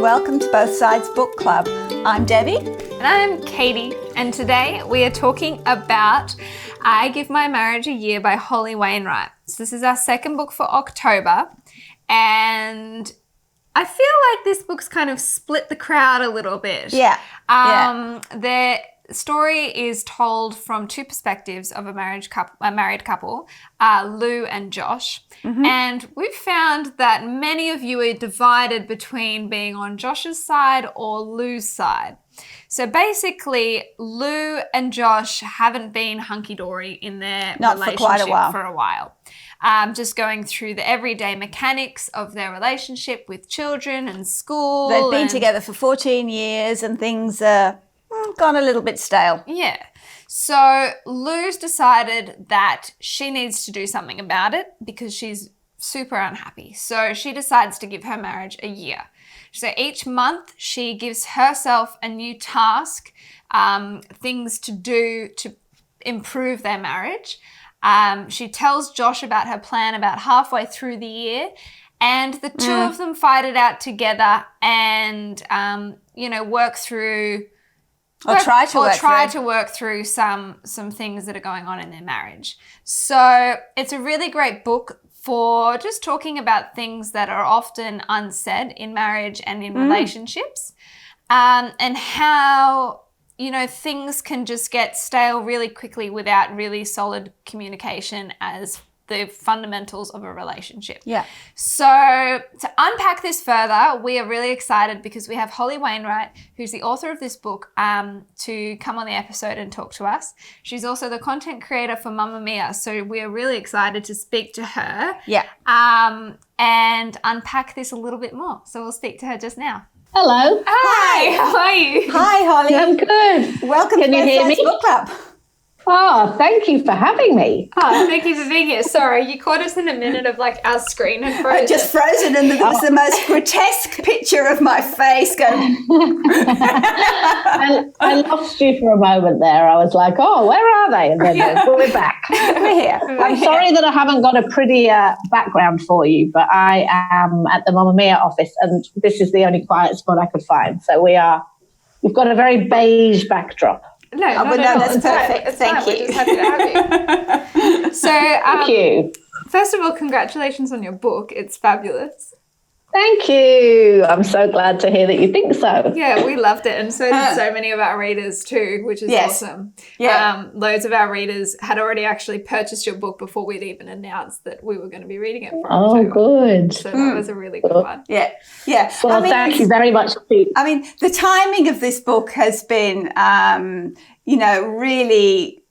welcome to Both Sides Book Club. I'm Debbie. And I'm Catie, and today we are talking about I Give My Marriage a Year by Holly Wainwright. So this is our second book for October, and I feel like this book's kind of split the crowd a little bit. Yeah. The story is told from two perspectives of a married couple, Lou and Josh. Mm-hmm. And we've found that many of you are divided between being on Josh's side or Lou's side. So basically, Lou and Josh haven't been hunky-dory in their relationship for a while. Just going through the everyday mechanics of their relationship with children and school. They've been together for 14 years and things are gone a little bit stale. Yeah. So Lou's decided that she needs to do something about it because she's super unhappy. So she decides to give her marriage a year. So each month she gives herself a new task, things to do to improve their marriage. She tells Josh about her plan about halfway through the year, and the two of them fight it out together and, work through... try to work through some things that are going on in their marriage. So it's a really great book for just talking about things that are often unsaid in marriage and in relationships, and how, things can just get stale really quickly without really solid communication as the fundamentals of a relationship. Yeah. So to unpack this further, we are really excited because we have Holly Wainwright, who's the author of this book, to come on the episode and talk to us. She's also the content creator for Mamma Mia, so we are really excited to speak to her. Yeah. And unpack this a little bit more. So we'll speak to her just now. Hello. Hi. How are you? Hi, Holly. I'm good. Welcome to Both Sides Book Club. Oh, thank you for having me. Oh, thank you for being here. Sorry, you caught us in a minute of our screen had frozen. Just frozen, and it was the most grotesque picture of my face going. I lost you for a moment there. I was like, oh, where are they? And then we're back. We're here. I'm sorry that I haven't got a prettier background for you, but I am at the Mamma Mia office, and this is the only quiet spot I could find. So we've got a very beige backdrop. No, that's perfect. Thank you. We're just happy to have you. So, thank you. First of all, congratulations on your book. It's fabulous. Thank you. I'm so glad to hear that you think so. Yeah, we loved it. And so did so many of our readers too, which is awesome. Yeah. Loads of our readers had already actually purchased your book before we'd even announced that we were going to be reading it for October. Good. So that was a really good one. Yeah. Yeah. Well, thank you very much. The timing of this book has been, really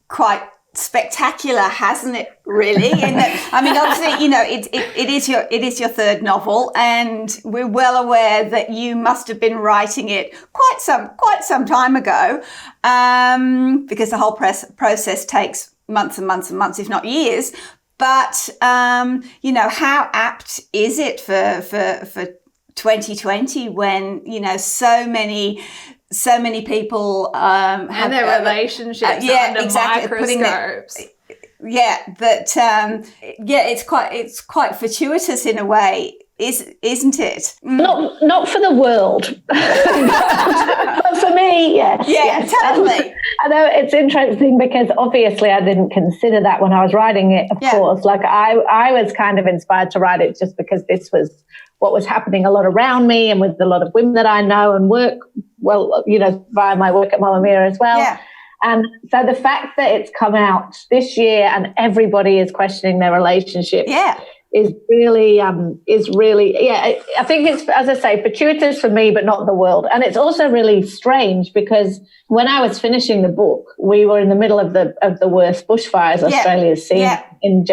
quite spectacular, hasn't it? Really, obviously, it is your third novel, and we're well aware that you must have been writing it quite some time ago, because the whole process takes months and months and months, if not years. But how apt is it for 2020 when so many people have their relationships under microscopes. It's quite fortuitous in a way, isn't it? Not for the world, but for me, yes. Yeah, totally. I know it's interesting because obviously I didn't consider that when I was writing it. Of course, I was kind of inspired to write it just because this was what was happening a lot around me and with a lot of women that I know and work, via my work at Mamma Mia as well. Yeah. And so the fact that it's come out this year and everybody is questioning their relationship is really, I think it's, as I say, fortuitous for me, but not the world. And it's also really strange because when I was finishing the book, we were in the middle of the worst bushfires Australia's seen in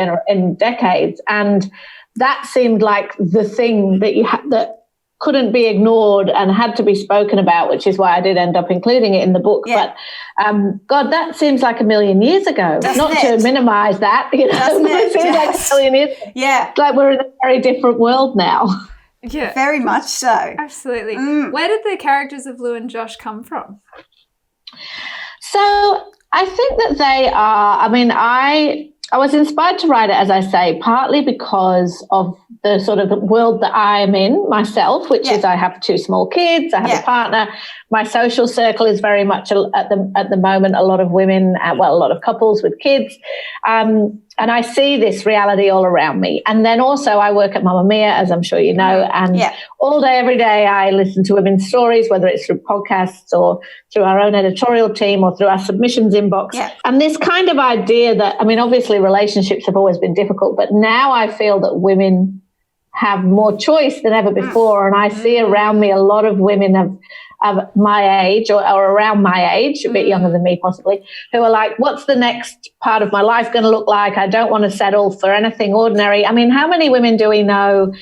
decades. And that seemed like the thing that that couldn't be ignored and had to be spoken about, which is why I did end up including it in the book. Yeah. But God, that seems like a million years ago. Not to minimise that, it seems like a million years ago. Yeah. It's like we're in a very different world now. Yeah. Very much so. Absolutely. Where did the characters of Lou and Josh come from? So I think that they are, I was inspired to write it, as I say, partly because of the sort of world that I am in myself, which is I have 2 small kids, I have a partner. My social circle is very much at the moment a lot of women, a lot of couples with kids. And I see this reality all around me. And then also I work at Mamma Mia, as I'm sure you know, and all day, every day I listen to women's stories, whether it's through podcasts or through our own editorial team or through our submissions inbox. Yeah. And this kind of idea that, I mean, obviously relationships have always been difficult, but now I feel that women have more choice than ever before. And I see around me a lot of women of my age or around my age, a bit younger than me possibly, who are like, what's the next part of my life going to look like? I don't want to settle for anything ordinary. I mean, how many women do we know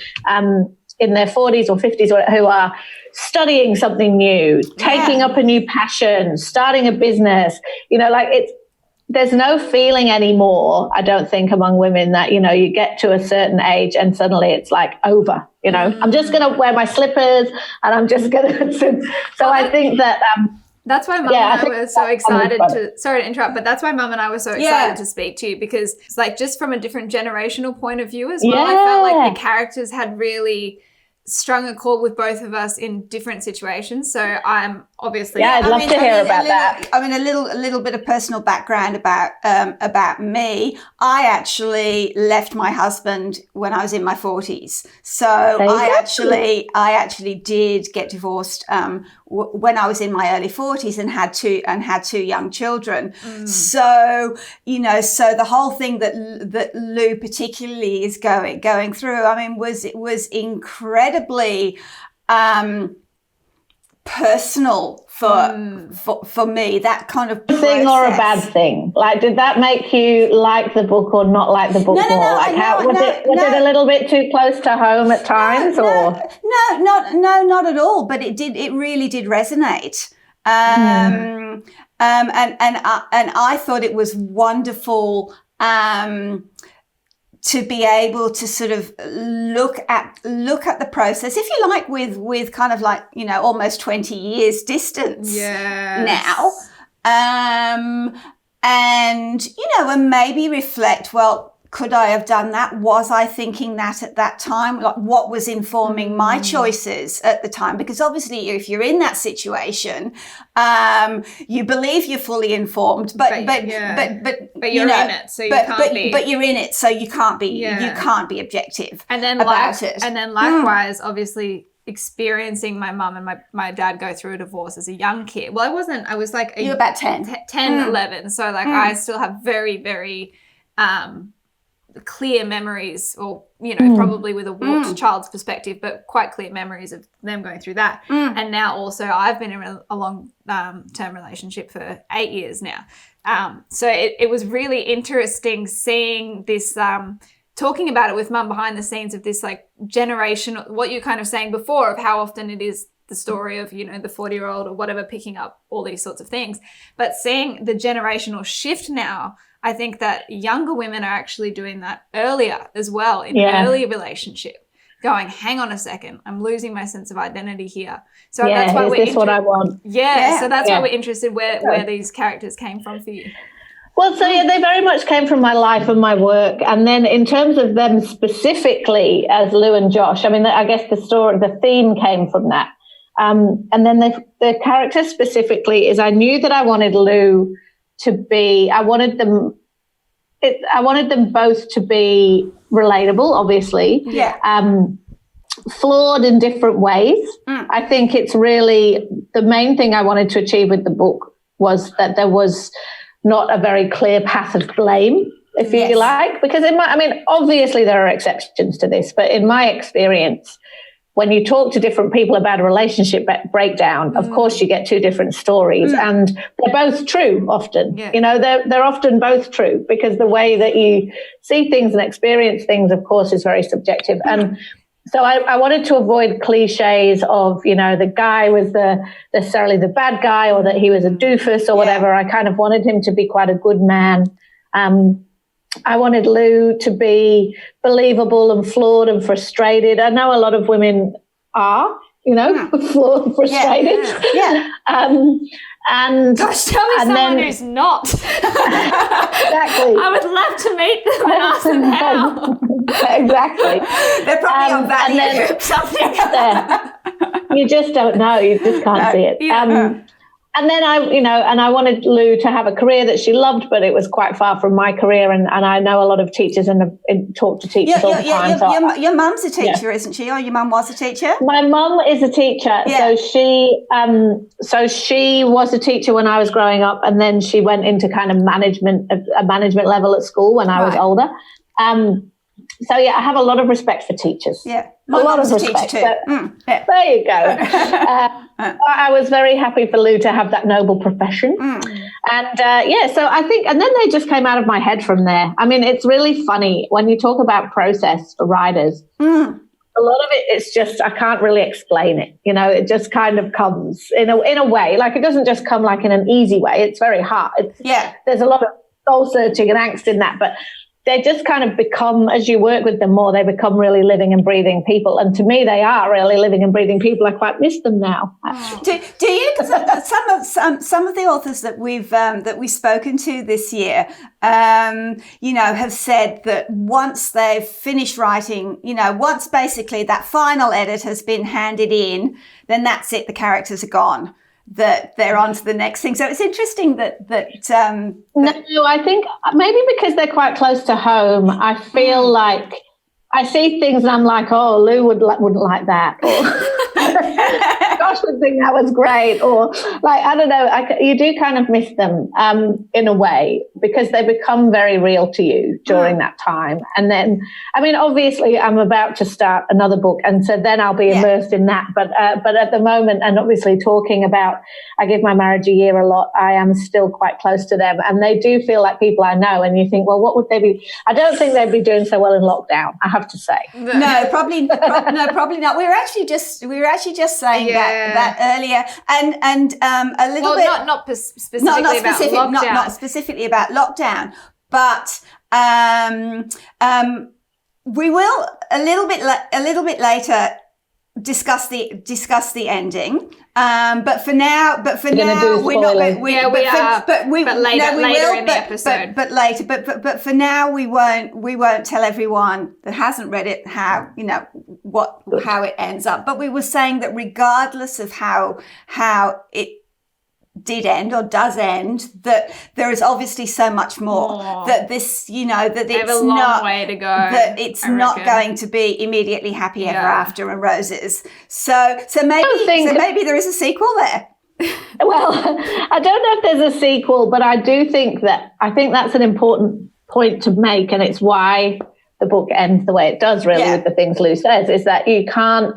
in their 40s or 50s who are studying something new, taking up a new passion, starting a business? You know, like there's no feeling anymore, I don't think, among women that, you know, you get to a certain age and suddenly it's like over, you know, I'm just going to wear my slippers and I'm just going to. So I think that. That's why Mum and I were so excited sorry to interrupt, but that's why Mum and I were so excited to speak to you, because it's like just from a different generational point of view as well. I felt like the characters had really strung a chord with both of us in different situations. So I'm obviously I'd love to hear about that. I mean, a little bit of personal background about me. I actually left my husband when I was in my 40s. So I actually did get divorced when I was in my early 40s and had two young children. So, you know, so the whole thing that Lou particularly is going through, I mean, was incredibly personal for me, that kind of process. Thing or a bad thing? Like, did that make you like the book or not like the book more? Was it a little bit too close to home at times? Not at all. But it really did resonate. And I thought it was wonderful to be able to sort of look at the process, if you like, with kind of like, you know, almost 20 years distance now. And, you know, and maybe reflect, well, could I have done that? Was I thinking that at that time? Like, what was informing my choices at the time? Because obviously, if you're in that situation, you believe you're fully informed, but you're in it, so you can't be. But you're in it, so you can't be. You can't be objective about it. And then likewise, obviously, experiencing my mum and my dad go through a divorce as a young kid. Well, I wasn't. I was like you were about 10, 11. So like I still have very, very clear memories, or, you know, probably with a warped child's perspective, but quite clear memories of them going through that. And now also I've been in a long-term relationship for 8 years now. So it was really interesting seeing this, talking about it with Mum behind the scenes of this like generational, what you're kind of saying before of how often it is the story of, you know, the 40-year-old or whatever picking up all these sorts of things. But seeing the generational shift now, I think that younger women are actually doing that earlier as well, in an early relationship, going, hang on a second, I'm losing my sense of identity here. So that's why we're what I want? So that's why we're interested where these characters came from for you. Well, so they very much came from my life and my work. And then in terms of them specifically as Lou and Josh, I mean, I guess the theme came from that. And then the character specifically is, I knew that I wanted Lou to be, I wanted them both to be relatable, obviously. Flawed in different ways. I think it's really the main thing I wanted to achieve with the book was that there was not a very clear path of blame, if you like, because obviously there are exceptions to this, but in my experience, when you talk to different people about a relationship breakdown, of course you get two different stories, and they're both true often. You know, they're often both true, because the way that you see things and experience things, of course, is very subjective. And so I wanted to avoid cliches of, you know, the guy was necessarily the bad guy, or that he was a doofus or whatever. I kind of wanted him to be quite a good man. I wanted Lou to be believable and flawed and frustrated. I know a lot of women are, you know, flawed and frustrated. And gosh, tell me someone who's not. Exactly. I would love to meet them and ask them how. Exactly. They're probably on value. You just don't know. You just can't see it. And then I wanted Lou to have a career that she loved, but it was quite far from my career. And I know a lot of teachers and talk to teachers all the time. Your mum's a teacher, isn't she? Or your mum was a teacher? My mum is a teacher. Yeah. So she was a teacher when I was growing up, and then she went into kind of management level at school when I was older. So I have a lot of respect for teachers. Yeah, a lot of respect. Too. There you go. I was very happy for Lou to have that noble profession, and so I think, and then they just came out of my head from there. I mean, it's really funny when you talk about process for writers. A lot of it, it's just I can't really explain it. It just kind of comes in a way. Like it doesn't just come like in an easy way. It's very hard. There's a lot of soul searching and angst in that, but they just kind of become, as you work with them more, they become really living and breathing people. And to me, they are really living and breathing people. I quite miss them now. Do you? Some of the authors that we've spoken to this year, have said that once they've finished writing, once basically that final edit has been handed in, then that's it. The characters are gone. That they're on to the next thing. So it's interesting that No, I think maybe because they're quite close to home, I feel like I see things and I'm like, oh, Lou wouldn't like that. Or Josh would think that was great. Or like, I don't know, you do kind of miss them in a way because they become very real to you during that time. And then, I mean, obviously I'm about to start another book. And so then I'll be immersed in that. But at the moment, and obviously talking about, I give my marriage a year a lot, I am still quite close to them. And they do feel like people I know. And you think, well, what would they be? I don't think they'd be doing so well in lockdown, I have to say. No, probably not. We were actually just saying that earlier, and a little bit not specifically about lockdown, but we will a little bit later discuss the ending. But for now, we're not. Later in the episode. But for now, we won't tell everyone that hasn't read it how it ends up. But we were saying that regardless of how it did end or does end, that there is obviously so much more that this, that it's a long way to go. That it's not going to be immediately happy ever after and roses. So maybe there is a sequel there. Well, I don't know if there's a sequel, but I think that's an important point to make, and it's why the book ends the way it does. Really, with the things Lou says, is that you can't.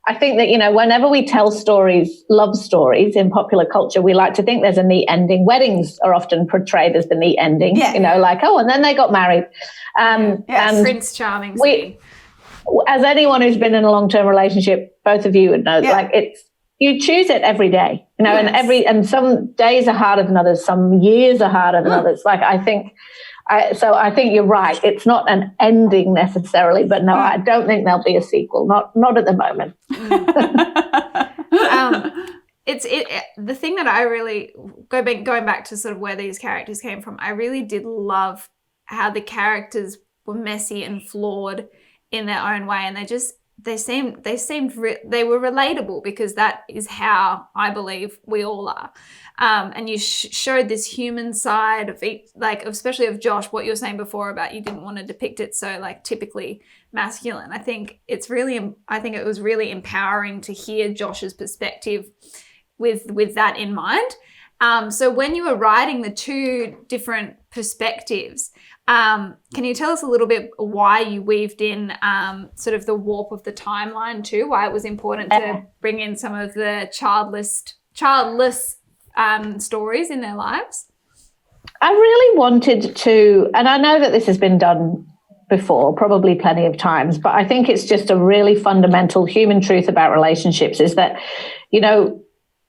I think that, whenever we tell stories, love stories in popular culture, we like to think there's a neat ending. Weddings are often portrayed as the neat ending, like, oh, and then they got married. And Prince Charming scene. As anyone who's been in a long-term relationship, both of you would know, like you choose it every day, and some days are harder than others. Some years are harder than others. Like, I think you're right. It's not an ending necessarily, but no, I don't think there'll be a sequel. Not at the moment. The thing that I really going back to sort of where these characters came from. I really did love how the characters were messy and flawed in their own way, and they were relatable because that is how I believe we all are. And you showed this human side of each, like especially of Josh, what you were saying before about you didn't want to depict it so like typically masculine. I think it was really empowering to hear Josh's perspective with that in mind. So when you were writing the two different perspectives, can you tell us a little bit why you weaved in sort of the warp of the timeline too, why it was important to bring in some of the childless stories in their lives? I really wanted to, and I know that this has been done before, probably plenty of times, but I think it's just a really fundamental human truth about relationships is that,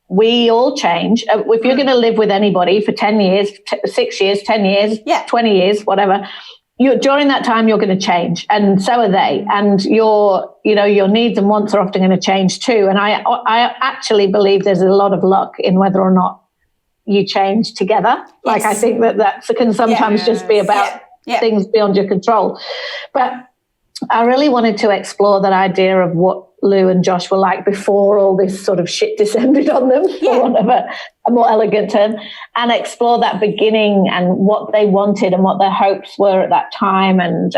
we all change. If you're going to live with anybody for 10 years, 6 years, 10 years, 20 years, whatever, during that time, you're going to change, and so are they. And your needs and wants are often going to change too. And I actually believe there's a lot of luck in whether or not you change together. Yes. Like, I think that can sometimes just be about things beyond your control. But I really wanted to explore that idea of what Lou and Josh were like before all this sort of shit descended on them, for want of a more elegant term, and explore that beginning and what they wanted and what their hopes were at that time. And,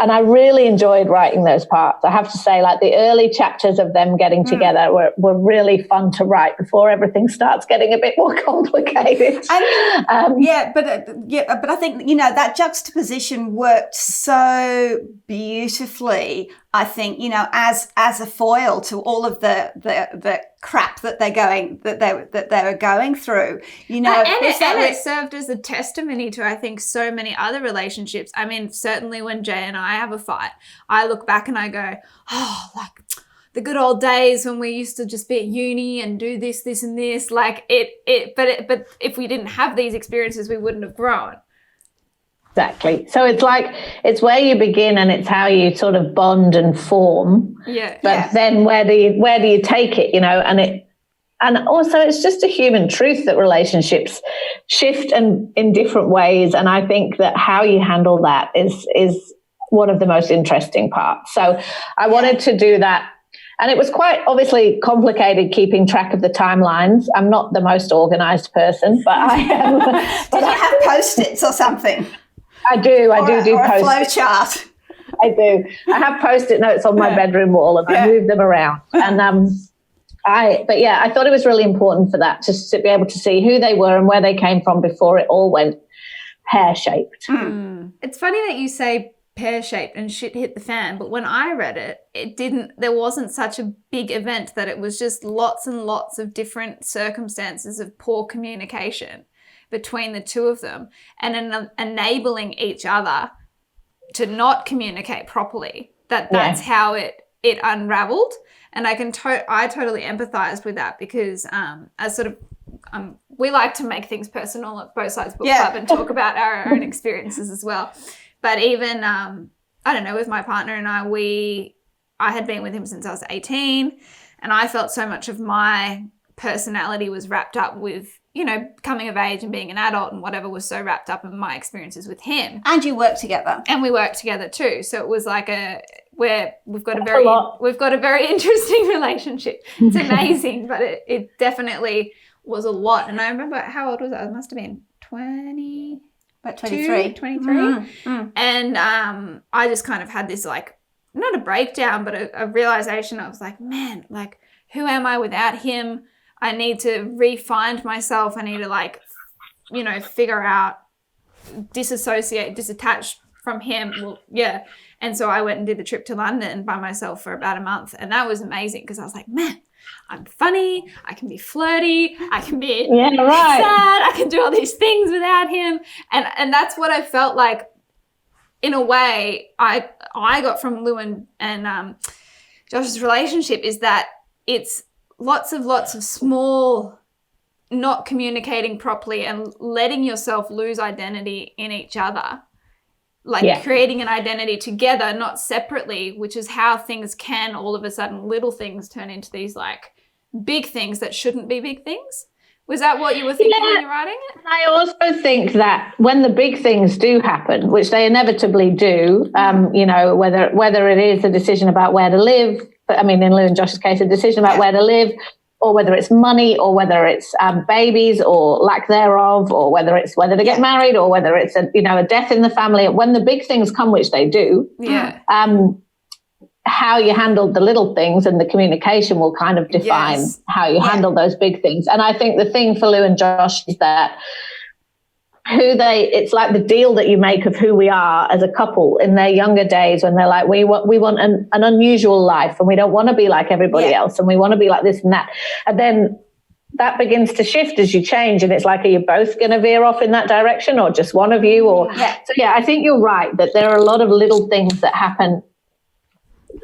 I really enjoyed writing those parts. I have to say, like, the early chapters of them getting together were really fun to write before everything starts getting a bit more complicated. But I think, that juxtaposition worked so beautifully, I think, as a foil to all of the crap that they were going through, it served as a testimony to, I think, so many other relationships. I mean, certainly when Jay and I have a fight, I look back and I go, oh, like the good old days when we used to just be at uni and do this and this. Like but if we didn't have these experiences, we wouldn't have grown. Exactly. So it's where you begin and it's how you sort of bond and form. Yeah. But then where do you take it, and also it's just a human truth that relationships shift and in different ways. And I think that how you handle that is one of the most interesting parts. So I wanted to do that. And it was quite obviously complicated keeping track of the timelines. I'm not the most organized person, but I am. Did you have Post-its or something? I do Post-its. A flow chart. I do. I have Post-it notes on my bedroom wall, and I move them around. And I thought it was really important for that, just to be able to see who they were and where they came from before it all went pear-shaped. It's funny that you say pear-shaped and shit hit the fan, but when I read it, there wasn't such a big event, that it was just lots and lots of different circumstances of poor communication between the two of them, and enabling each other to not communicate properly. That's how it unraveled. And I totally empathized with that, because as sort of we like to make things personal at Both Sides Book Club and talk about our own experiences as well. But even I don't know, with my partner and I had been with him since I was 18, and I felt so much of my personality was wrapped up with, coming of age and being an adult and whatever, was so wrapped up in my experiences with him. And you work together. And we work together too. So it was like we've got a very interesting relationship. It's amazing, but it definitely was a lot. And I remember, how old was I? I must have been 20. About 23. 23. And I just kind of had this, like, not a breakdown, but a realization. I was like, man, like, who am I without him? I need to re-find myself. I need to, figure out, disattach from him. Well, yeah. And so I went and did the trip to London by myself for about a month. And that was amazing, because I was like, man, I'm funny. I can be flirty. I can be sad. I can do all these things without him. And that's what I felt like, in a way, I got from Lou and Josh's relationship, is that it's lots of small, not communicating properly and letting yourself lose identity in each other. Like creating an identity together, not separately, which is how things can all of a sudden, little things turn into these like big things that shouldn't be big things. Was that what you were thinking when you're writing it? I also think that when the big things do happen, which they inevitably do, whether it is a decision about where to live, but I mean, in Lou and Josh's case, a decision about where to live, or whether it's money, or whether it's babies or lack thereof, or whether to get married, or whether it's a death in the family. When the big things come, which they do, how you handled the little things and the communication will kind of define how you handle those big things. And I think the thing for Lou and Josh is that it's like the deal that you make of who we are as a couple in their younger days, when they're like, we want an unusual life, and we don't want to be like everybody else, and we want to be like this and that. And then that begins to shift as you change, and it's like, are you both going to veer off in that direction, or just one of you? Or I think you're right that there are a lot of little things that happen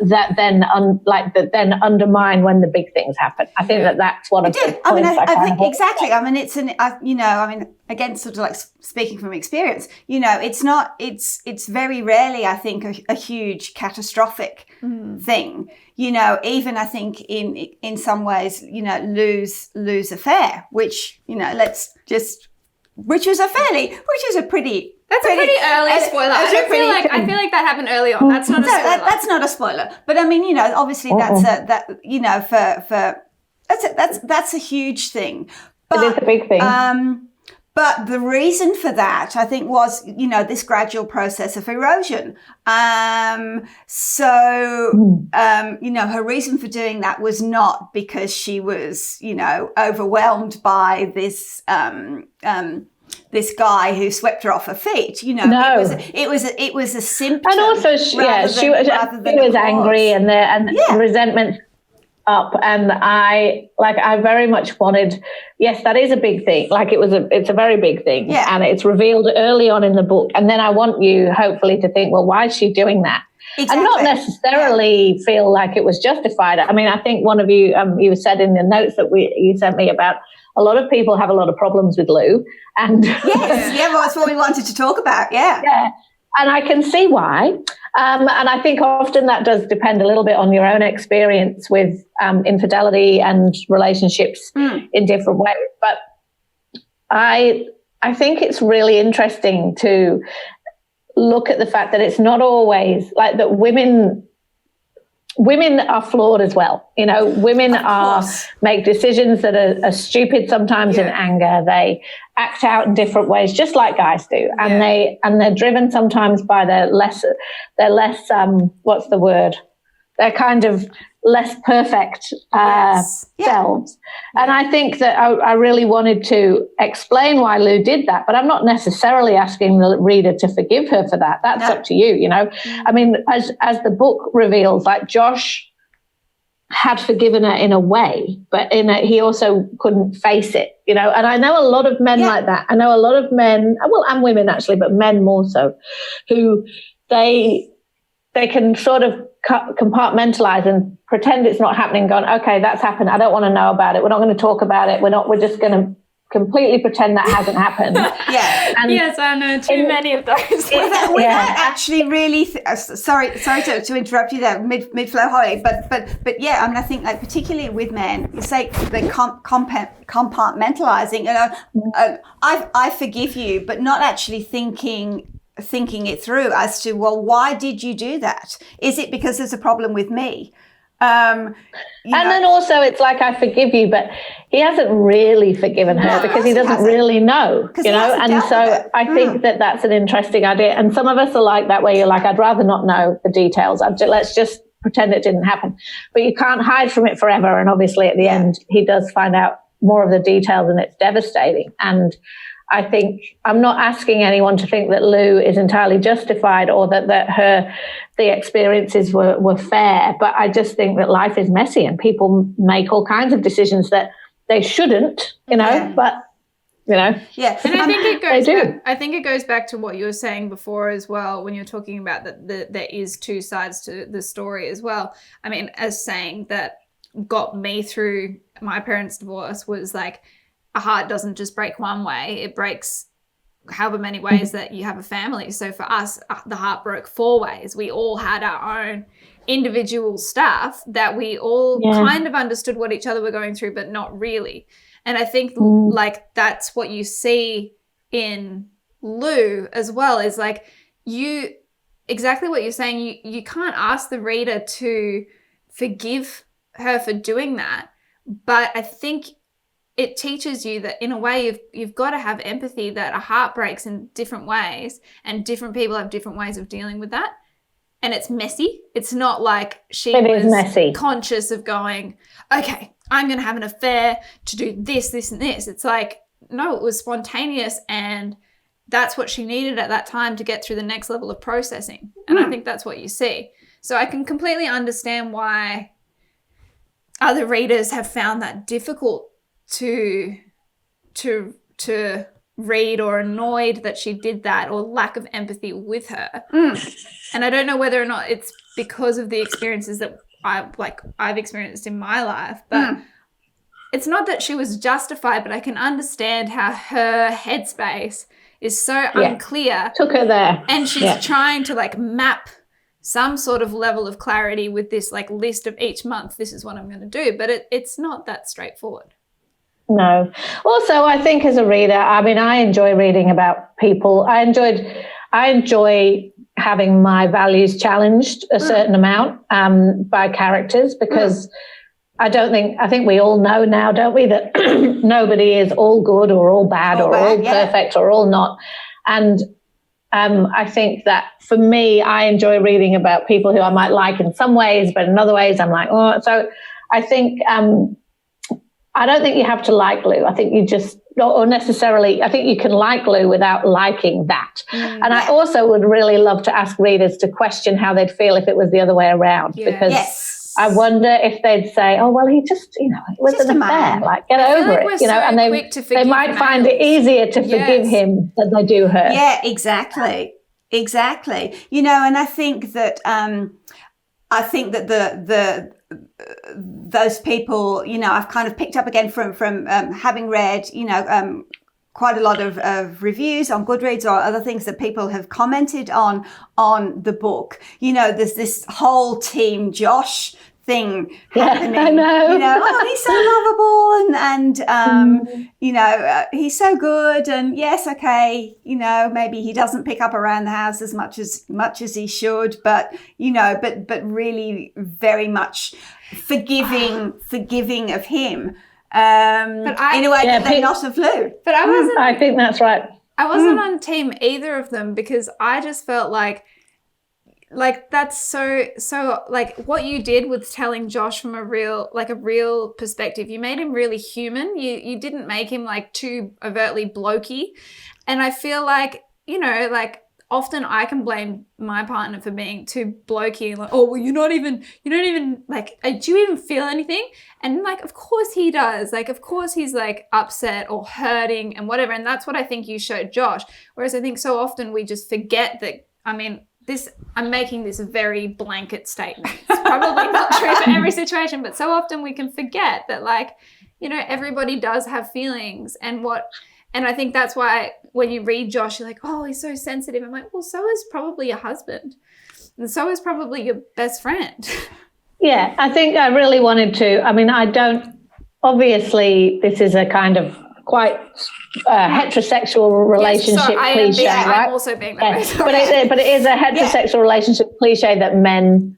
that then then undermine when the big things happen. I think that's one of the points. I think exactly. I mean, it's again, sort of like speaking from experience, it's very rarely, I think, a huge catastrophic thing. Even I think in some ways, Lou's affair, which which is a pretty. That's a pretty early spoiler. I feel like that happened early on. That's not a spoiler. That's not a spoiler. But I mean, obviously that's a huge thing. But, it is a big thing. But the reason for that, I think, was, this gradual process of erosion. Her reason for doing that was not because she was, overwhelmed by this guy who swept her off her feet. No. It was a symptom. And also, she was angry and resentment up, and I very much wanted. Yes, that is a big thing. It's a very big thing, and it's revealed early on in the book. And then I want you, hopefully, to think, well, why is she doing that? Exactly. And not necessarily feel like it was justified. I mean, I think one of you, you said in the notes that you sent me about. A lot of people have a lot of problems with Lou, and well, that's what we wanted to talk about. Yeah, and I can see why. And I think often that does depend a little bit on your own experience with infidelity and relationships in different ways. But I think it's really interesting to look at the fact that it's not always like that. Women are flawed as well. Women make decisions that are stupid sometimes in anger. They act out in different ways, just like guys do. And they're driven sometimes by their less what's the word? They're kind of less perfect selves. And I think that I really wanted to explain why Lou did that, but I'm not necessarily asking the reader to forgive her for that. That's up to you, I mean, as the book reveals, like Josh had forgiven her in a way, but he also couldn't face it, and I know a lot of men like that. I know a lot of men, well, and women actually, but men more so, who they can sort of compartmentalize and pretend it's not happening, going, okay, that's happened. I don't want to know about it. We're not going to talk about it. We're just going to completely pretend that hasn't happened. And yes, I know too many of those. Without actually really, sorry to interrupt you there, mid-flow, Holly, but yeah, I mean, I think like particularly with men, you say they're compartmentalizing, I forgive you, but not actually thinking it through as to, well, why did you do that? Is it because there's a problem with me? Then also it's like, I forgive you, but he hasn't really forgiven her because he doesn't really know, and so I think that's an interesting idea. And some of us are like that, where you're like, I'd rather not know the details. Let's just pretend it didn't happen. But you can't hide from it forever. And obviously at the end, he does find out more of the details, and it's devastating. And I think I'm not asking anyone to think that Lou is entirely justified or that the experiences were fair, but I just think that life is messy and people make all kinds of decisions that they shouldn't, but And I think it goes back to what you were saying before as well, when you're talking about that there is two sides to the story as well. I mean, as saying that got me through my parents' divorce was like, a heart doesn't just break one way, it breaks however many ways that you have a family. So for us, the heart broke 4 ways. We all had our own individual stuff that we all kind of understood what each other were going through, but not really. And I think like that's what you see in Lou as well, is like exactly what you're saying. You can't ask the reader to forgive her for doing that, but I think it teaches you that in a way you've got to have empathy, that a heart breaks in different ways and different people have different ways of dealing with that. And it's messy. It's not like she was messy, conscious of going, okay, I'm going to have an affair to do this, this, and this. It's like, no, it was spontaneous, and that's what she needed at that time to get through the next level of processing. And I think that's what you see. So I can completely understand why other readers have found that difficult to read, or annoyed that she did that, or lack of empathy with her. And I don't know whether or not it's because of the experiences that I've experienced in my life. But it's not that she was justified, but I can understand how her headspace is so unclear. Took her there. And she's trying to like map some sort of level of clarity with this like list of each month, this is what I'm going to do. But it's not that straightforward. No. Also, I think as a reader, I mean, I enjoy reading about people. I enjoy having my values challenged a certain amount by characters, because I think we all know now, don't we, that nobody is all good or all bad or all perfect or all not. And I think that for me, I enjoy reading about people who I might like in some ways, but in other ways I'm like, oh. So I think I don't think you have to like Lou. I think you just, or necessarily, I think you can like Lou without liking that. And I also would really love to ask readers to question how they'd feel if it was the other way around, because I wonder if they'd say, oh, well, he just, it wasn't a fair, like, get over it, and they might find it easier to forgive him than they do her. Yeah, exactly. And I think that, those people, I've kind of picked up again from having read, quite a lot of reviews on Goodreads or other things that people have commented on the book. There's this whole Team Josh thing happening. I know. He's so lovable and he's so good, and yes, okay, maybe he doesn't pick up around the house as much as he should, but but really very much forgiving of him. But in a way that they're not of Lou. But I wasn't. I think that's right. I wasn't on team either of them, because I just felt like that's so like what you did with telling Josh from a real perspective. You made him really human. You didn't make him like too overtly blokey. And I feel like, often I can blame my partner for being too blokey, like, oh, well, you don't even like, do you even feel anything? And like, of course he does. Like, of course he's like upset or hurting and whatever. And that's what I think you showed Josh. Whereas I think so often we just forget that, I'm making this a very blanket statement. It's probably not true for every situation, but so often we can forget that, everybody does have feelings, and I think that's why when you read Josh, you're like, oh, he's so sensitive. I'm like, well, so is probably your husband, and so is probably your best friend. Yeah, I think I really wanted to. Obviously, this is a kind of quite heterosexual relationship cliche, right? I'm also being that way. But it is a heterosexual relationship cliche that men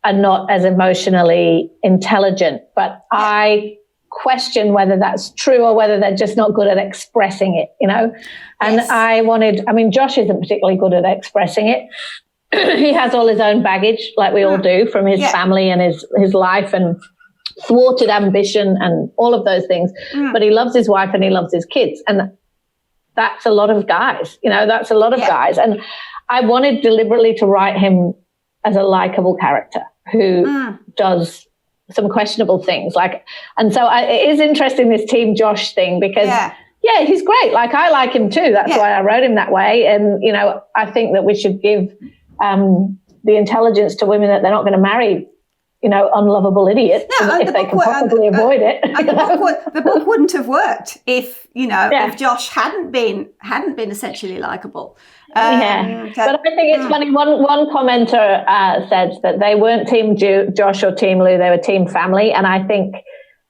are not as emotionally intelligent. But I question whether that's true or whether they're just not good at expressing it, And Josh isn't particularly good at expressing it. He has all his own baggage, like we all do, from his family and his life and thwarted ambition and all of those things. But he loves his wife and he loves his kids. And that's a lot of guys, guys. And I wanted deliberately to write him as a likable character who does some questionable things. And so it is interesting, this Team Josh thing, because he's great. Like, I like him too. That's why I wrote him that way. And, I think that we should give the intelligence to women that they're not going to marry unlovable idiots if they can possibly avoid it. And the book wouldn't have worked if Josh hadn't been essentially likable. But I think it's funny. One commenter said that they weren't Team Josh or Team Lou; they were Team Family, and I think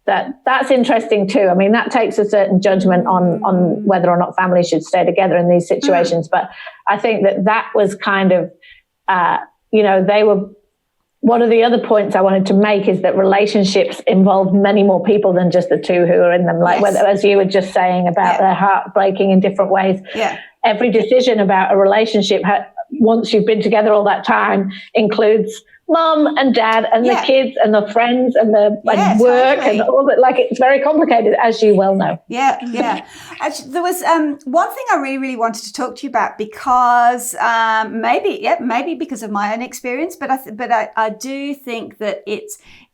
that's interesting too. I mean, that takes a certain judgment on whether or not families should stay together in these situations. But I think that was kind of, they were. One of the other points I wanted to make is that relationships involve many more people than just the two who are in them. Like, whether, as you were just saying about their heart breaking in different ways. Yeah. Every decision about a relationship, once you've been together all that time, includes mom and dad and the kids and the friends and the work and all that. Like, it's very complicated, as you well know. Yeah. Actually, there was one thing I really, really wanted to talk to you about, because maybe because of my own experience, but I do think that it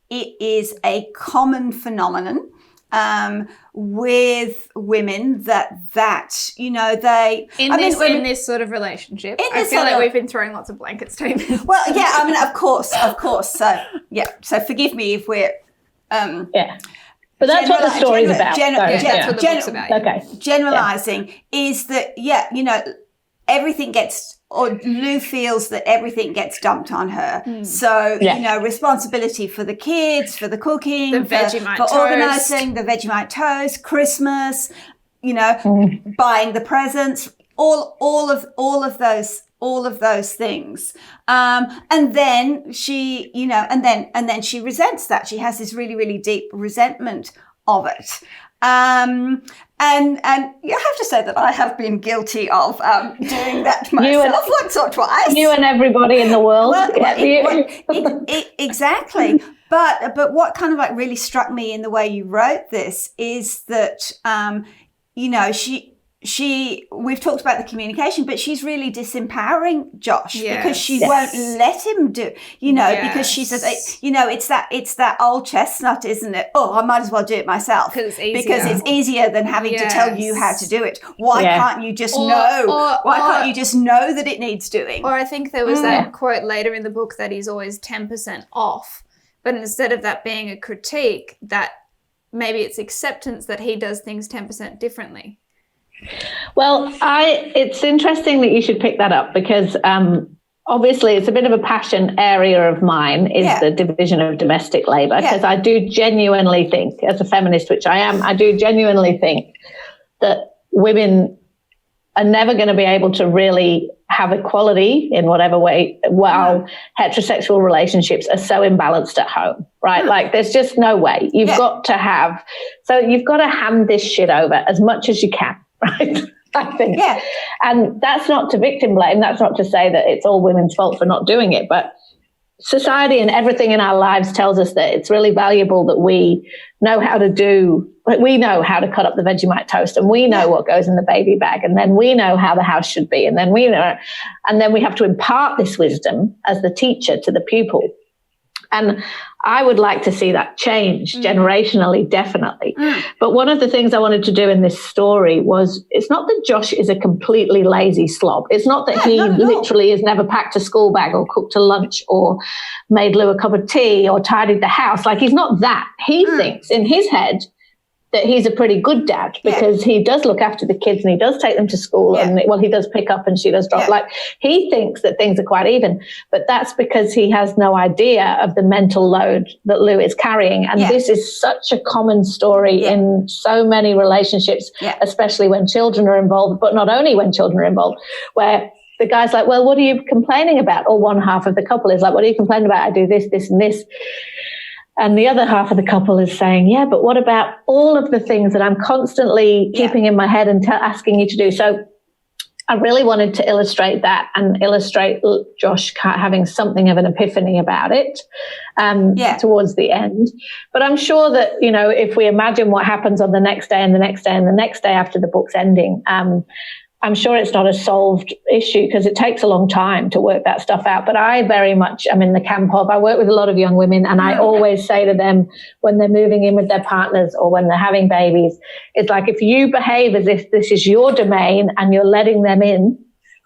is a common phenomenon with women that you know they in this sort of relationship. I feel like we've been throwing lots of blanket statements. Well, yeah, I mean, of course. So yeah, so forgive me if we're But that's what the story's about. That's what the book's about. Okay. Generalizing is that, you know, everything gets, or Lou feels that everything gets dumped on her. So, you know, responsibility for the kids, for the cooking, the Vegemite toast, organizing the Vegemite toast, Christmas, you know, buying the presents, all of those things. And then she, you know, and then she resents that. She has this really, really deep resentment of it. And you have to say that I have been guilty of doing that myself once or twice. You and everybody in the world. Exactly. But what kind of like really struck me in the way you wrote this is that, you know, we've talked about the communication, but she's really disempowering Josh because she won't let him do, you know, because she says, you know, it's that old chestnut, isn't it? Oh, I might as well do it myself because it's easier than having to tell you how to do it. Why can't you just know? Why can't you just know that it needs doing? Or I think there was that quote later in the book that he's always 10% off, but instead of that being a critique, that maybe it's acceptance that he does things 10% differently. Well, it's interesting that you should pick that up because obviously it's a bit of a passion area of mine is the division of domestic labour because I do genuinely think, as a feminist, which I am, I do genuinely think that women are never going to be able to really have equality in whatever way while heterosexual relationships are so imbalanced at home, right? Like there's just no way. You've got to hand this shit over as much as you can. Right, I think. Yeah. And that's not to victim blame. That's not to say that it's all women's fault for not doing it. But society and everything in our lives tells us that it's really valuable that we know how to cut up the Vegemite toast and we know what goes in the baby bag. And then we know how the house should be. And then we have to impart this wisdom as the teacher to the pupil. And I would like to see that change generationally, definitely. But one of the things I wanted to do in this story was, it's not that Josh is a completely lazy slob. It's not that he literally has never packed a school bag or cooked a lunch or made Lou a cup of tea or tidied the house. Like he's not that. He thinks in his head that he's a pretty good dad because he does look after the kids and he does take them to school and he does pick up and she does drop. Like he thinks that things are quite even, but that's because he has no idea of the mental load that Lou is carrying. And this is such a common story in so many relationships, especially when children are involved, but not only when children are involved, where the guy's like, well, what are you complaining about? Or one half of the couple is like, what are you complaining about? I do this, this, and this. And the other half of the couple is saying, yeah, but what about all of the things that I'm constantly keeping in my head and asking you to do? So I really wanted to illustrate that and illustrate Josh having something of an epiphany about it towards the end. But I'm sure that, you know, if we imagine what happens on the next day and the next day and the next day after the book's ending, I'm sure it's not a solved issue because it takes a long time to work that stuff out. But I very much am in the camp of, I work with a lot of young women and I always say to them when they're moving in with their partners or when they're having babies, it's like if you behave as if this is your domain and you're letting them in,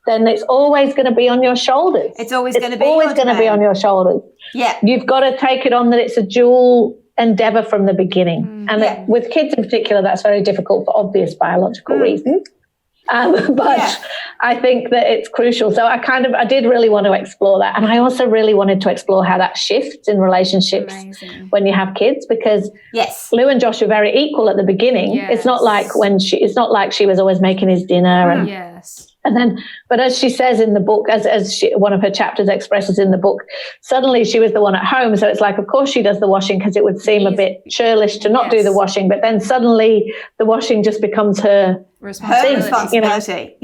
then it's always going to be on your shoulders. It's always going to be on your shoulders. Yeah. You've got to take it on that it's a dual endeavor from the beginning. And with kids in particular, that's very difficult for obvious biological reasons. But I think that it's crucial. So I did really want to explore that. And I also really wanted to explore how that shifts in relationships when you have kids, because Lou and Josh are very equal at the beginning. It's not like she was always making his dinner and then, but as she says in the book, one of her chapters expresses in the book, suddenly she was the one at home. So it's like, of course she does the washing because it would seem a bit churlish to not do the washing. But then suddenly the washing just becomes her responsibility.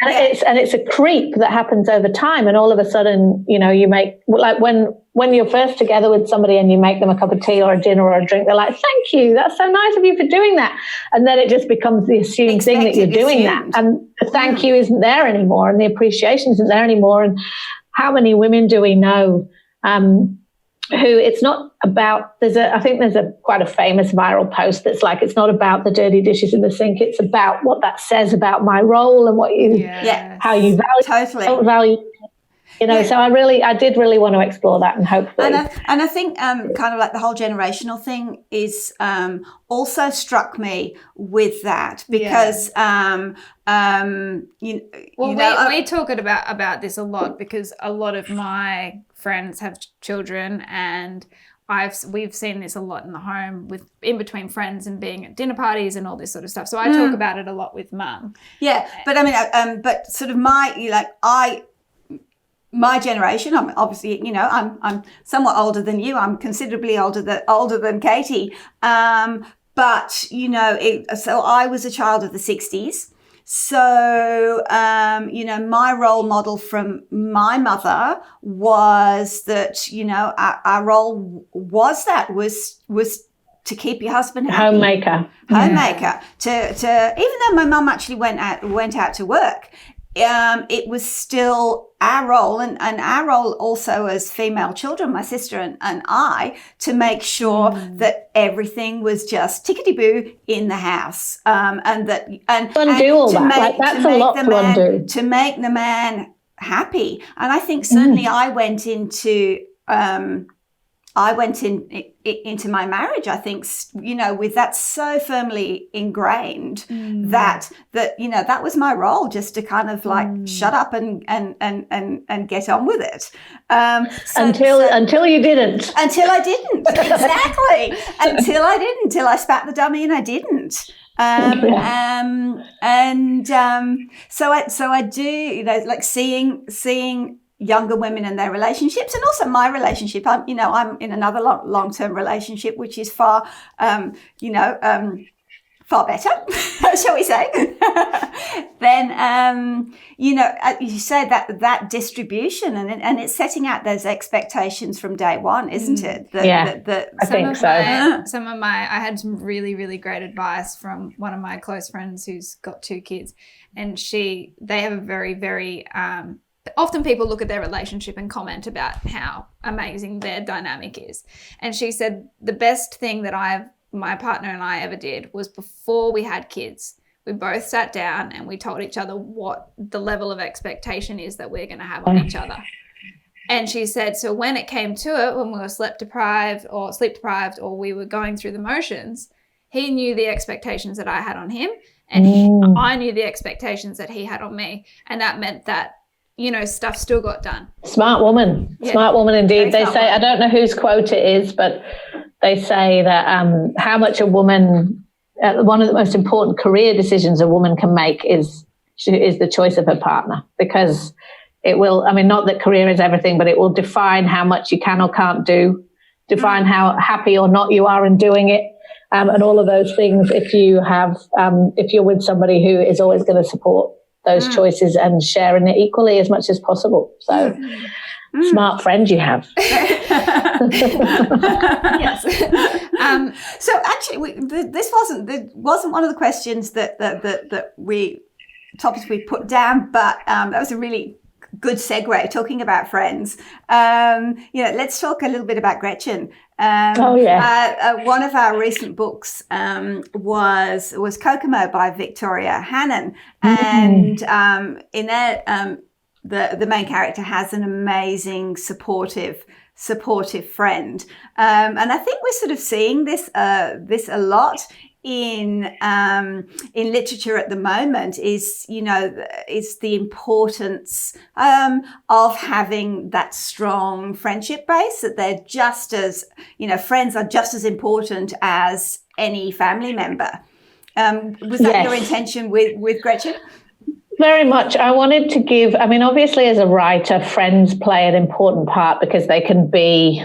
And it's a creep that happens over time. And all of a sudden, you know, you make, like when you're first together with somebody and you make them a cup of tea or a dinner or a drink, they're like, thank you, that's so nice of you for doing that. And then it just becomes the assumed thing that you're doing that. And the thank you isn't there anymore and the appreciation isn't there anymore. And how many women do we know who it's not about, I think there's quite a famous viral post that's like, it's not about the dirty dishes in the sink, it's about what that says about my role and what you, how you value, so I did really want to explore that, and hopefully. And I think kind of like the whole generational thing is also struck me with that, because we talk about this a lot, because a lot of my friends have children, and we've seen this a lot in the home, with in between friends and being at dinner parties and all this sort of stuff. So I talk about it a lot with Mum. Yeah, but I mean, but sort of my generation, I'm obviously, I'm somewhat older than you. I'm considerably older than Catie. But, so I was a child of the 60s. So, my role model from my mother was that, our role was to keep your husband happy. Homemaker. To even though my mum actually went out to work, it was still our role, and our role also as female children, my sister and I, to make sure that everything was just tickety-boo in the house, and do all that. That's a lot to undo. To make the man happy. And I think certainly I went into my marriage, I think, with that so firmly ingrained that was my role, just to kind of like shut up and get on with it. Until you didn't. Until I didn't, exactly. Until I spat the dummy and I didn't. So I do, like seeing younger women and their relationships, and also my relationship. I'm in another long-term relationship, which is far better, shall we say? Then, you say that distribution, and it's setting out those expectations from day one, isn't it? I think so. I had some really, really great advice from one of my close friends who's got 2 kids, and they have a very, very, often people look at their relationship and comment about how amazing their dynamic is. And she said the best thing that my partner and I ever did was, before we had kids, we both sat down and we told each other what the level of expectation is that we're going to have on each other. And she said, so when it came to it, when we were sleep deprived or we were going through the motions, he knew the expectations that I had on him, and I knew the expectations that he had on me. And that meant that stuff still got done. Smart woman indeed. They say, I don't know whose quote it is, but they say that how much a woman, one of the most important career decisions a woman can make is the choice of her partner, because it will, not that career is everything, but it will define how much you can or can't do, define how happy or not you are in doing it, and all of those things, if you're with somebody who is always going to support those choices and sharing it equally as much as possible. So smart friend you have. Yes. So actually, this wasn't one of the questions topics we put down, but that was a really good segue, talking about friends. Let's talk a little bit about Gretchen. One of our recent books was Kokomo by Victoria Hannon, and in there, the main character has an amazing, supportive friend, and I think we're sort of seeing this a lot in literature at the moment, is the importance of having that strong friendship base, that they're just as, friends are just as important as any family member. Was that your intention with Gretchen? Very much. I wanted to give, obviously as a writer, friends play an important part, because they can be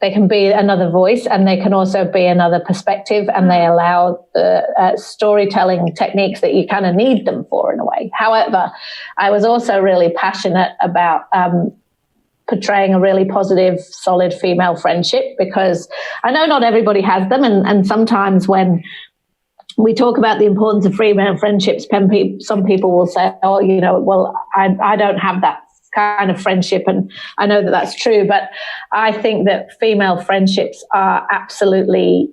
another voice, and they can also be another perspective, and they allow the storytelling techniques that you kind of need them for, in a way. However, I was also really passionate about portraying a really positive, solid female friendship, because I know not everybody has them, and sometimes when we talk about the importance of female friendships, some people will say, I don't have that kind of friendship, and I know that that's true, but I think that female friendships are absolutely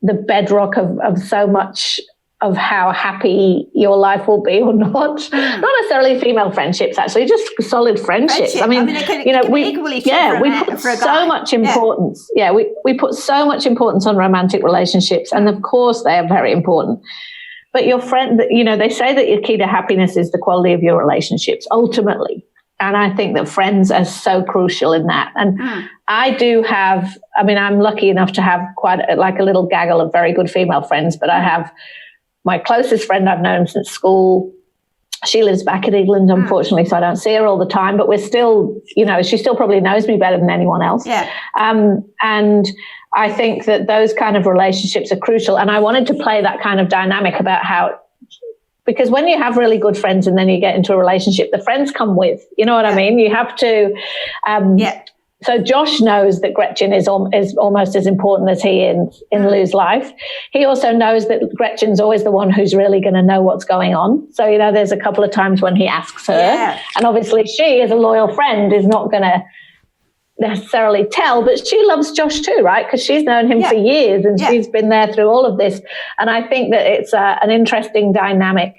the bedrock of so much of how happy your life will be or not. Not necessarily female friendships, actually, just solid friendships. I mean, we put so much importance. Yeah, we put so much importance on romantic relationships, and of course they are very important. But your friend, they say that your key to happiness is the quality of your relationships, ultimately. And I think that friends are so crucial in that. And I'm lucky enough to have quite a little gaggle of very good female friends, but I have my closest friend I've known since school. She lives back in England, unfortunately, so I don't see her all the time, but we're still, she still probably knows me better than anyone else. Yeah. And I think that those kind of relationships are crucial. And I wanted to play that kind of dynamic about because when you have really good friends and then you get into a relationship, the friends come with, you know what I mean? You have to, So Josh knows that Gretchen is almost as important as he is in Lou's life. He also knows that Gretchen's always the one who's really going to know what's going on. So, there's a couple of times when he asks her. Yeah. And obviously she, as a loyal friend, is not going to necessarily tell, but she loves Josh too, right? Because she's known him for years and she's been there through all of this. And I think that it's an interesting dynamic.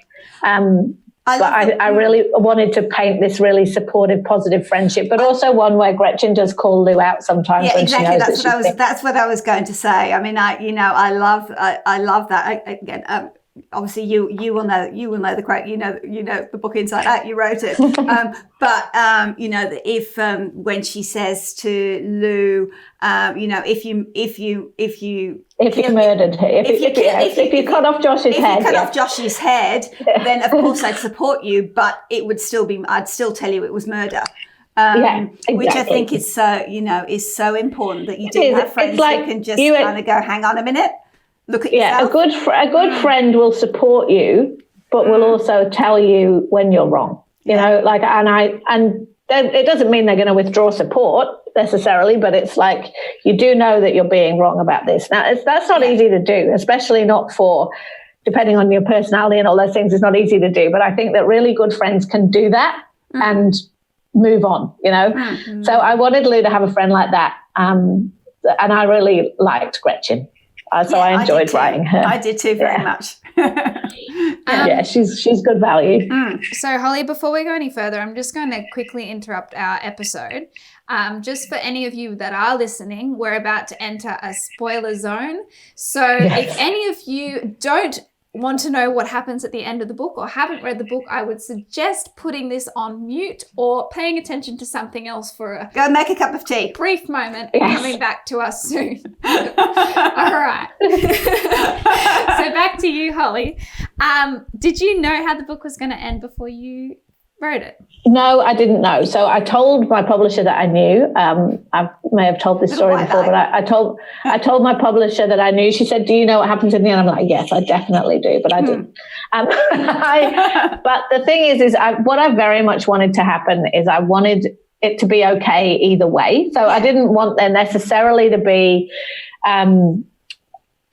I really wanted to paint this really supportive, positive friendship, but also one where Gretchen does call Lou out sometimes. Yeah, exactly. That's what I was going to say. I mean, I love that. Obviously, you will know the quote. You know the book inside out. You wrote it. But if when she says to Lou, if you murdered her, if you cut off Josh's head, off Josh's head, then of course I'd support you, but I'd still tell you it was murder. Exactly. Which I think is so important, that you do have friends who can just kind of go, hang on a minute. Look at yourself. A good friend will support you, but will also tell you when you're wrong. And it doesn't mean they're going to withdraw support necessarily, but it's like you do know that you're being wrong about this. Now, that's not easy to do, especially not depending on your personality and all those things. It's not easy to do, but I think that really good friends can do that and move on. So I wanted Lou to have a friend like that, and I really liked Gretchen. So I enjoyed writing her. I did too, very much. She's good value. So Holly, before we go any further, I'm just going to quickly interrupt our episode. Just for any of you that are listening, we're about to enter a spoiler zone. So if any of you don't want to know what happens at the end of the book or haven't read the book, I would suggest putting this on mute or paying attention to something else for a go make a cup of tea, brief moment, and coming back to us soon. All right. So back to you, Holly. Did you know how the book was going to end before you wrote it? No, I didn't know. So I told my publisher that I knew. I may have told this story before, but I told my publisher that I knew. She said, "Do you know what happens in the end?" I'm like, "Yes, I definitely do," but I didn't. But the thing is what I very much wanted to happen is I wanted it to be okay either way. So I didn't want there necessarily to be.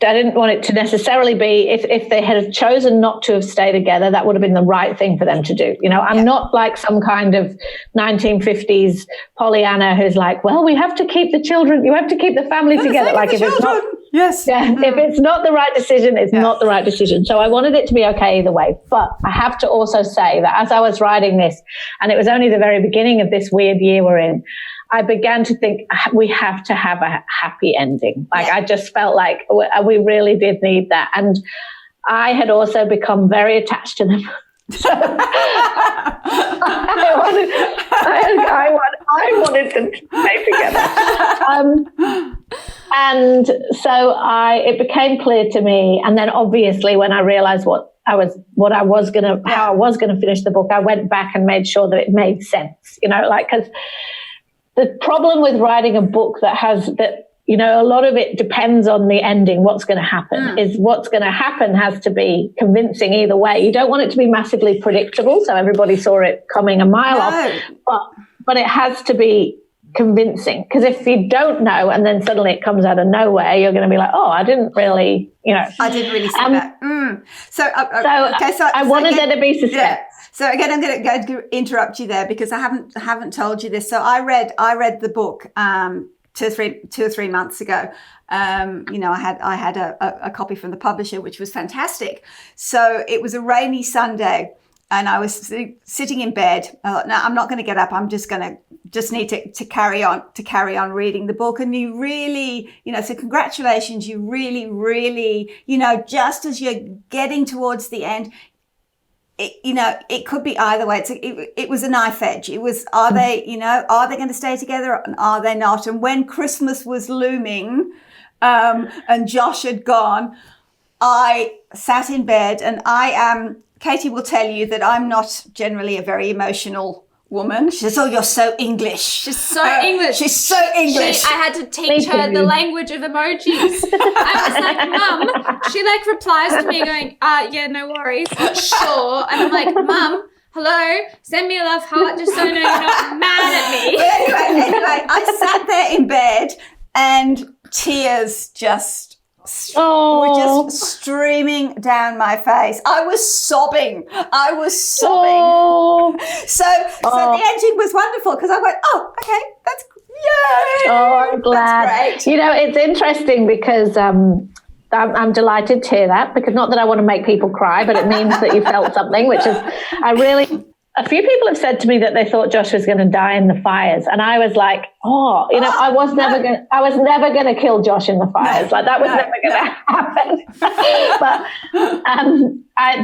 I didn't want it to necessarily be if they had chosen not to have stayed together, that would have been the right thing for them to do. I'm not like some kind of 1950s Pollyanna who's like, well, we have to keep the children, you have to keep the family together. Like if it's not, if it's not the right decision, it's not the right decision. So I wanted it to be okay either way. But I have to also say that as I was writing this, and it was only the very beginning of this weird year we're in, I began to think we have to have a happy ending. I just felt like we really did need that. And I had also become very attached to them. So I wanted them to stay together. And so it became clear to me. And then obviously when I realized how I was going to finish the book, I went back and made sure that it made sense, because the problem with writing a book a lot of it depends on the ending, what's going to happen, is what's going to happen has to be convincing either way. You don't want it to be massively predictable, so everybody saw it coming a mile off, but it has to be convincing, because if you don't know and then suddenly it comes out of nowhere, you're going to be like, oh, I didn't really, I didn't really see that. So I wanted there to be suspense. So again, I'm going to interrupt you there because I haven't told you this. So I read the book 2 or 3 months ago. I had a copy from the publisher, which was fantastic. So it was a rainy Sunday, and I was sitting in bed. I thought, no, I'm not going to get up. I'm just need to carry on reading the book. And you really, so congratulations. You really, really, just as you're getting towards the end, it could be either way. It was a knife edge. It was, are they going to stay together and are they not? And when Christmas was looming, and Josh had gone, I sat in bed, and Catie will tell you that I'm not generally a very emotional woman. She says, "Oh, you're so English." She's so English. She's so English. I had to teach her the language of emojis. I was like, Mum, she replies to me going, yeah, no worries, sure. And I'm like, Mum, hello, send me a love heart just so I know you're not mad at me. But anyway, I sat there in bed and tears just were just streaming down my face. I was sobbing. Oh. So the ending was wonderful because I went, oh, okay, that's yay. Oh, I'm glad. That's great. It's interesting because I'm delighted to hear that, because not that I want to make people cry, but it means that you felt something, which is, a few people have said to me that they thought Josh was going to die in the fires, and I was like, I was never going to kill Josh in the fires. That was never going to happen. But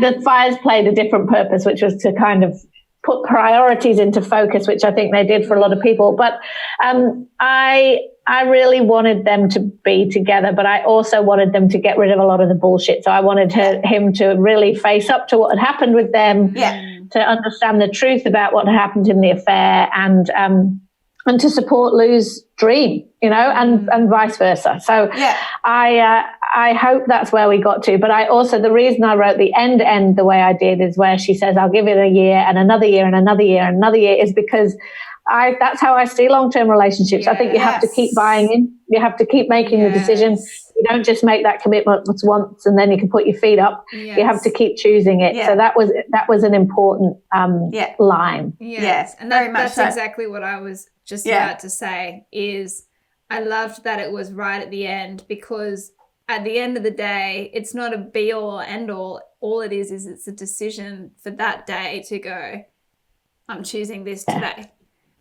the fires played a different purpose, which was to kind of put priorities into focus, which I think they did for a lot of people. But I really wanted them to be together, but I also wanted them to get rid of a lot of the bullshit. So I wanted him to really face up to what had happened with them. Yeah. To understand the truth about what happened in the affair, and to support Lou's dream, and vice versa. So I hope that's where we got to. But the reason I wrote the end the way I did is where she says, I'll give it a year and another year and another year and another year, is because that's how I see long-term relationships. I think you have to keep buying in. You have to keep making the decision. You don't just make that commitment once and then you can put your feet up. You have to keep choosing it. So that was an important line. Yes. And that's exactly what I was just about to say, is I loved that it was right at the end, because at the end of the day, it's not a be all or end all. All it is it's a decision for that day to go, I'm choosing this today.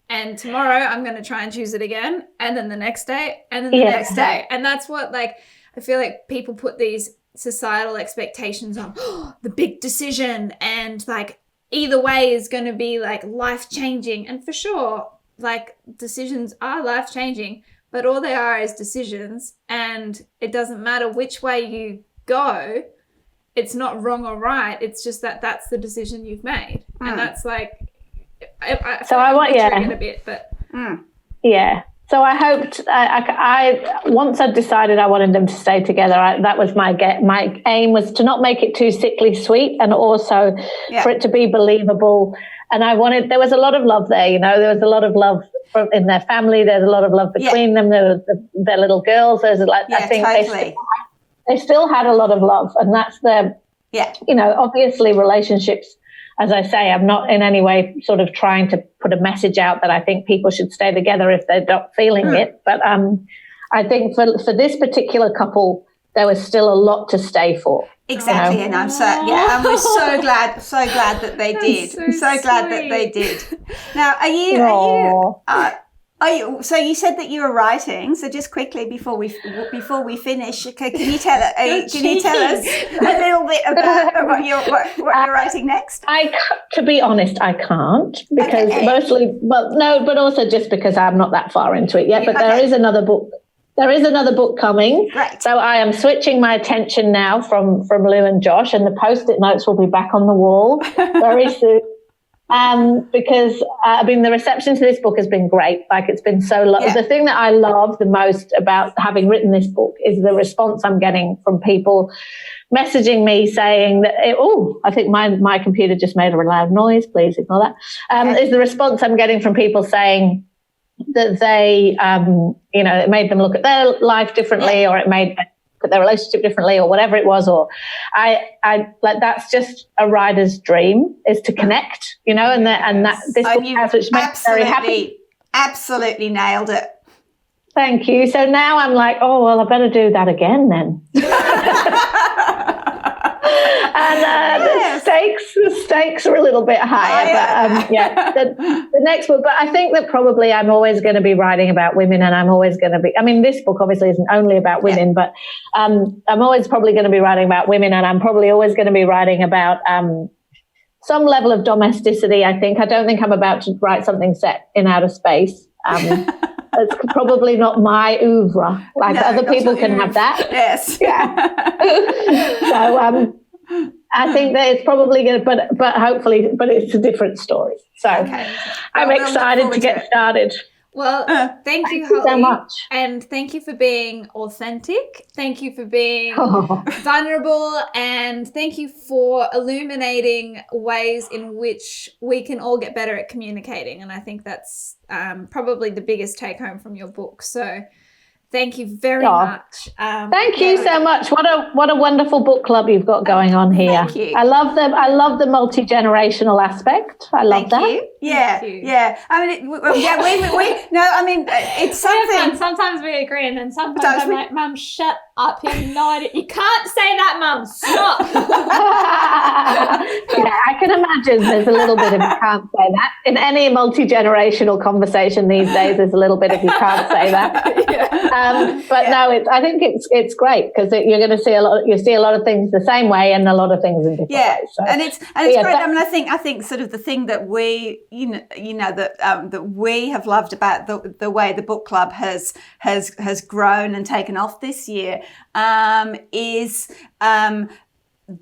And tomorrow I'm going to try and choose it again. And then the next day, and then the next day. And that's what, I feel like people put these societal expectations on, the big decision, and either way is going to be life-changing. And for sure, decisions are life-changing, but all they are is decisions. And it doesn't matter which way you go. It's not wrong or right. It's just that's the decision you've made. And that's I want a bit, but So I hoped I once I'd decided I wanted them to stay together. That was my aim, was to not make it too sickly sweet, and also for it to be believable. And there was a lot of love there. There was a lot of love in their family. There's a lot of love between them. There was their little girls. There's I think totally. They still had a lot of love, and that's obviously relationships. As I say, I'm not in any way sort of trying to put a message out that I think people should stay together if they're not feeling it. But I think for this particular couple, there was still a lot to stay for. Exactly, and I'm and we're so glad that they did. So glad that they did. Now, are you? So you said that you were writing. So just quickly before we finish, can you tell us a little bit about what you're writing next? To be honest, I can't, because but also just because I'm not that far into it yet. But there is another book. There is another book coming. Right. So I am switching my attention now from Lou and Josh, and the Post-it notes will be back on the wall very soon. Because the reception to this book has been great. It's been so the thing that I love the most about having written this book is the response I'm getting from people messaging me saying that I think my computer just made a loud noise, please ignore that. Is the response I'm getting from people saying that they it made them look at their life differently, or it made at their relationship differently or whatever it was, or I like, that's just a writer's dream, is to connect, you know, and that this book has, which makes me very happy. Absolutely nailed it. Thank you. So now I'm like, oh, well, I better do that again then. And the stakes are a little bit higher, but the next book. But I think that probably I'm always going to be writing about women, and I'm always going to be. I mean, this book obviously isn't only about women, but I'm always probably going to be writing about women, and I'm probably always going to be writing about some level of domesticity. I don't think I'm about to write something set in outer space. It's probably not my oeuvre. Like, other people can have that. Yes. Yeah. So I think that it's probably going to, but hopefully, but it's a different story. So I'm excited to get started. Well, thank you, Holly, so much. And thank you for being authentic. Thank you for being vulnerable, and thank you for illuminating ways in which we can all get better at communicating. And I think that's probably the biggest take home from your book. So thank you very much. Thank you so much. What a wonderful book club you've got going on here. Thank you. I love the multi-generational aspect. I love that. You. Yeah, yeah. I mean, it's something. Sometimes we agree, and then sometimes I'm like, Mum, shut up. You have no idea. You can't say that, Mum. Stop. Yeah, I can imagine there's a little bit of you can't say that. In any multi-generational conversation these days, there's a little bit of you can't say that. I think it's great, because you're going to see a lot of things the same way, and a lot of things in different ways. So, and it's great. I mean, I think sort of the thing that we that we have loved about the way the book club has grown and taken off this year is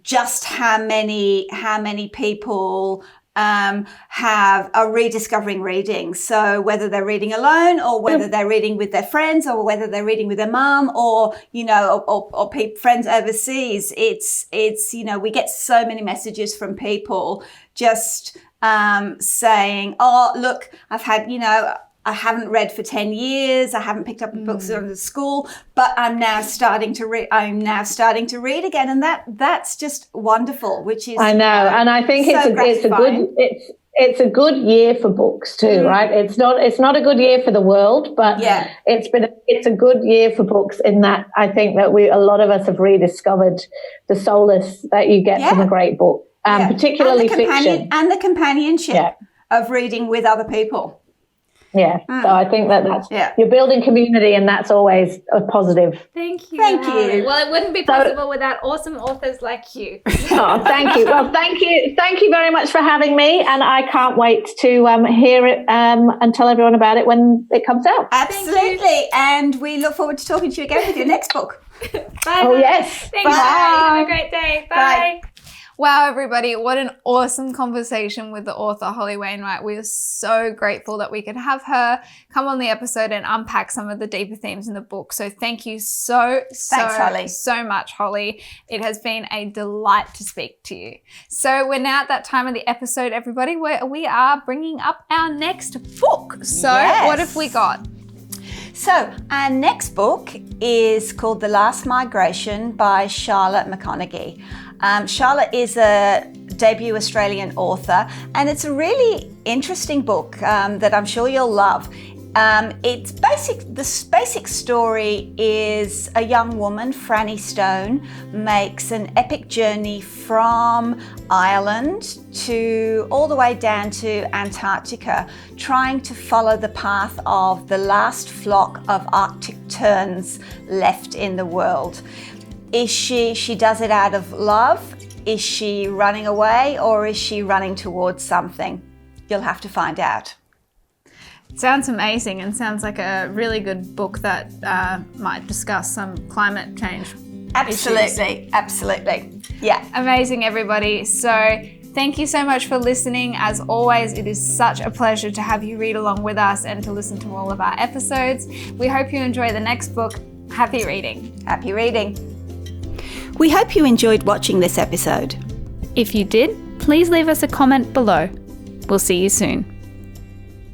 just how many people are rediscovering reading. So whether they're reading alone, or whether they're reading with their friends, or whether they're reading with their mum, or friends overseas, it's we get so many messages from people just saying, oh, look, I've had, I haven't read for 10 years. I haven't picked up books from the school, but I'm now starting to read. Again, and that's just wonderful. Which is, I know, and I think it's a good year for books too, right? It's not a good year for the world, but it's a good year for books in that I think that a lot of us have rediscovered the solace that you get from a great book, particularly fiction, and the companionship of reading with other people. Yeah, so I think that's you're building community, and that's always a positive. Thank you. Thank you. Well, it wouldn't be possible without awesome authors like you. Oh, thank you. Well, thank you very much for having me, and I can't wait to hear it and tell everyone about it when it comes out. Absolutely, and we look forward to talking to you again with your next book. Bye. Oh yes. Thanks. Bye. Have a great day. Bye. Bye. Wow, everybody, what an awesome conversation with the author, Holly Wainwright. We are so grateful that we could have her come on the episode and unpack some of the deeper themes in the book. So thank you so much, Holly. It has been a delight to speak to you. So we're now at that time of the episode, everybody, where we are bringing up our next book. So what have we got? So our next book is called The Last Migration by Charlotte McConaghy. Charlotte is a debut Australian author, and it's a really interesting book that I'm sure you'll love. The basic story is a young woman, Franny Stone, makes an epic journey from Ireland all the way down to Antarctica, trying to follow the path of the last flock of Arctic terns left in the world. She does it out of love? Is she running away, or is she running towards something? You'll have to find out. Sounds amazing, and sounds like a really good book that might discuss some climate change issues. Absolutely. Yeah. Amazing, everybody. So thank you so much for listening. As always, it is such a pleasure to have you read along with us and to listen to all of our episodes. We hope you enjoy the next book. Happy reading. Happy reading. We hope you enjoyed watching this episode. If you did, please leave us a comment below. We'll see you soon.